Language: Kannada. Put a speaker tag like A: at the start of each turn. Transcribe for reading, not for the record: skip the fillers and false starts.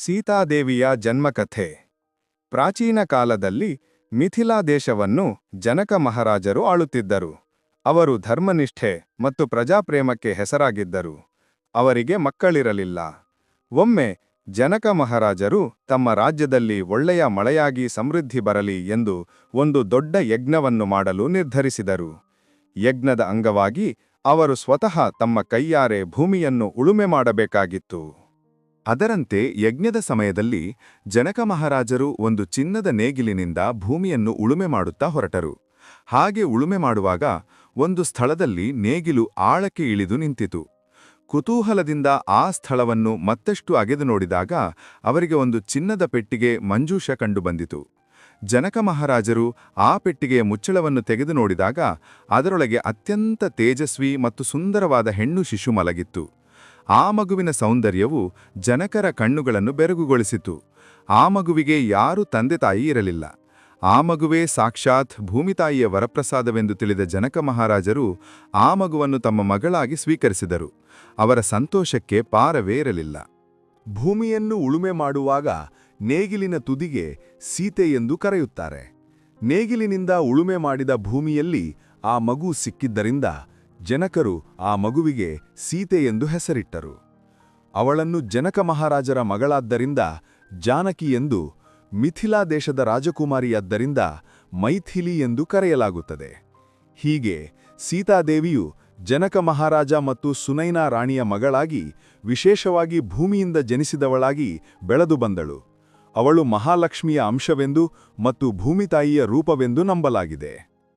A: ಸೀತಾದೇವಿಯ ಜನ್ಮಕಥೆ. ಪ್ರಾಚೀನ ಕಾಲದಲ್ಲಿ ಮಿಥಿಲಾ ದೇಶವನ್ನು ಜನಕ ಮಹಾರಾಜರು ಆಳುತ್ತಿದ್ದರು. ಅವರು ಧರ್ಮನಿಷ್ಠೆ ಮತ್ತು ಪ್ರಜಾಪ್ರೇಮಕ್ಕೆ ಹೆಸರಾಗಿದ್ದರು. ಅವರಿಗೆ ಮಕ್ಕಳಿರಲಿಲ್ಲ. ಒಮ್ಮೆ ಜನಕ ಮಹಾರಾಜರು ತಮ್ಮ ರಾಜ್ಯದಲ್ಲಿ ಒಳ್ಳೆಯ ಮಳೆಯಾಗಿ ಸಮೃದ್ಧಿ ಬರಲಿ ಎಂದು ಒಂದು ದೊಡ್ಡ ಯಜ್ಞವನ್ನು ಮಾಡಲು ನಿರ್ಧರಿಸಿದರು. ಯಜ್ಞದ ಅಂಗವಾಗಿ ಅವರು ಸ್ವತಃ ತಮ್ಮ ಕೈಯಾರೆ ಭೂಮಿಯನ್ನು ಉಳುಮೆ ಮಾಡಬೇಕಾಗಿತ್ತು. ಅದರಂತೆ ಯಜ್ಞದ ಸಮಯದಲ್ಲಿ ಜನಕ ಮಹಾರಾಜರು ಒಂದು ಚಿನ್ನದ ನೇಗಿಲಿನಿಂದ ಭೂಮಿಯನ್ನು ಉಳುಮೆ ಮಾಡುತ್ತಾ ಹೊರಟರು. ಹಾಗೆ ಉಳುಮೆ ಮಾಡುವಾಗ ಒಂದು ಸ್ಥಳದಲ್ಲಿ ನೇಗಿಲು ಆಳಕ್ಕೆ ಇಳಿದು ನಿಂತಿತು. ಕುತೂಹಲದಿಂದ ಆ ಸ್ಥಳವನ್ನು ಮತ್ತಷ್ಟು ಅಗೆದು ನೋಡಿದಾಗ ಅವರಿಗೆ ಒಂದು ಚಿನ್ನದ ಪೆಟ್ಟಿಗೆ ಮಂಜೂಷ ಕಂಡುಬಂದಿತು. ಜನಕ ಮಹಾರಾಜರು ಆ ಪೆಟ್ಟಿಗೆಯ ಮುಚ್ಚಳವನ್ನು ತೆಗೆದು ನೋಡಿದಾಗ ಅದರೊಳಗೆ ಅತ್ಯಂತ ತೇಜಸ್ವಿ ಮತ್ತು ಸುಂದರವಾದ ಹೆಣ್ಣು ಶಿಶು ಮಲಗಿತ್ತು. ಆ ಮಗುವಿನ ಸೌಂದರ್ಯವು ಜನಕರ ಕಣ್ಣುಗಳನ್ನು ಬೆರಗುಗೊಳಿಸಿತು. ಆ ಮಗುವಿಗೆ ಯಾರೂ ತಂದೆತಾಯಿ ಇರಲಿಲ್ಲ. ಆ ಮಗುವೇ ಸಾಕ್ಷಾತ್ ಭೂಮಿತಾಯಿಯ ವರಪ್ರಸಾದವೆಂದು ತಿಳಿದ ಜನಕ ಮಹಾರಾಜರು ಆ ಮಗುವನ್ನು ತಮ್ಮ ಮಗಳಾಗಿ ಸ್ವೀಕರಿಸಿದರು. ಅವರ ಸಂತೋಷಕ್ಕೆ ಪಾರವೇ ಇರಲಿಲ್ಲ. ಭೂಮಿಯನ್ನು ಉಳುಮೆ ಮಾಡುವಾಗ ನೇಗಿಲಿನ ತುದಿಗೆ ಸೀತೆ ಎಂದು ಕರೆಯುತ್ತಾರೆ. ನೇಗಿಲಿನಿಂದ ಉಳುಮೆ ಮಾಡಿದ ಭೂಮಿಯಲ್ಲಿ ಆ ಮಗು ಸಿಕ್ಕಿದ್ದರಿಂದ ಜನಕರು ಆ ಮಗುವಿಗೆ ಸೀತೆ ಎಂದು ಹೆಸರಿಟ್ಟರು. ಅವಳನ್ನು ಜನಕ ಮಹಾರಾಜರ ಮಗಳಾದ್ದರಿಂದ ಜಾನಕಿ ಎಂದು, ಮಿಥಿಲಾ ದೇಶದ ರಾಜಕುಮಾರಿಯಾದ್ದರಿಂದ ಮೈಥಿಲಿ ಎಂದು ಕರೆಯಲಾಗುತ್ತದೆ. ಹೀಗೆ ಸೀತಾದೇವಿಯು ಜನಕ ಮಹಾರಾಜ ಮತ್ತು ಸುನೈನಾ ರಾಣಿಯ ಮಗಳಾಗಿ ವಿಶೇಷವಾಗಿ ಭೂಮಿಯಿಂದ ಜನಿಸಿದವಳಾಗಿ ಬೆಳೆದು ಬಂದಳು. ಅವಳು ಮಹಾಲಕ್ಷ್ಮಿಯ ಅಂಶವೆಂದು ಮತ್ತು ಭೂಮಿತಾಯಿಯ ರೂಪವೆಂದು ನಂಬಲಾಗಿದೆ.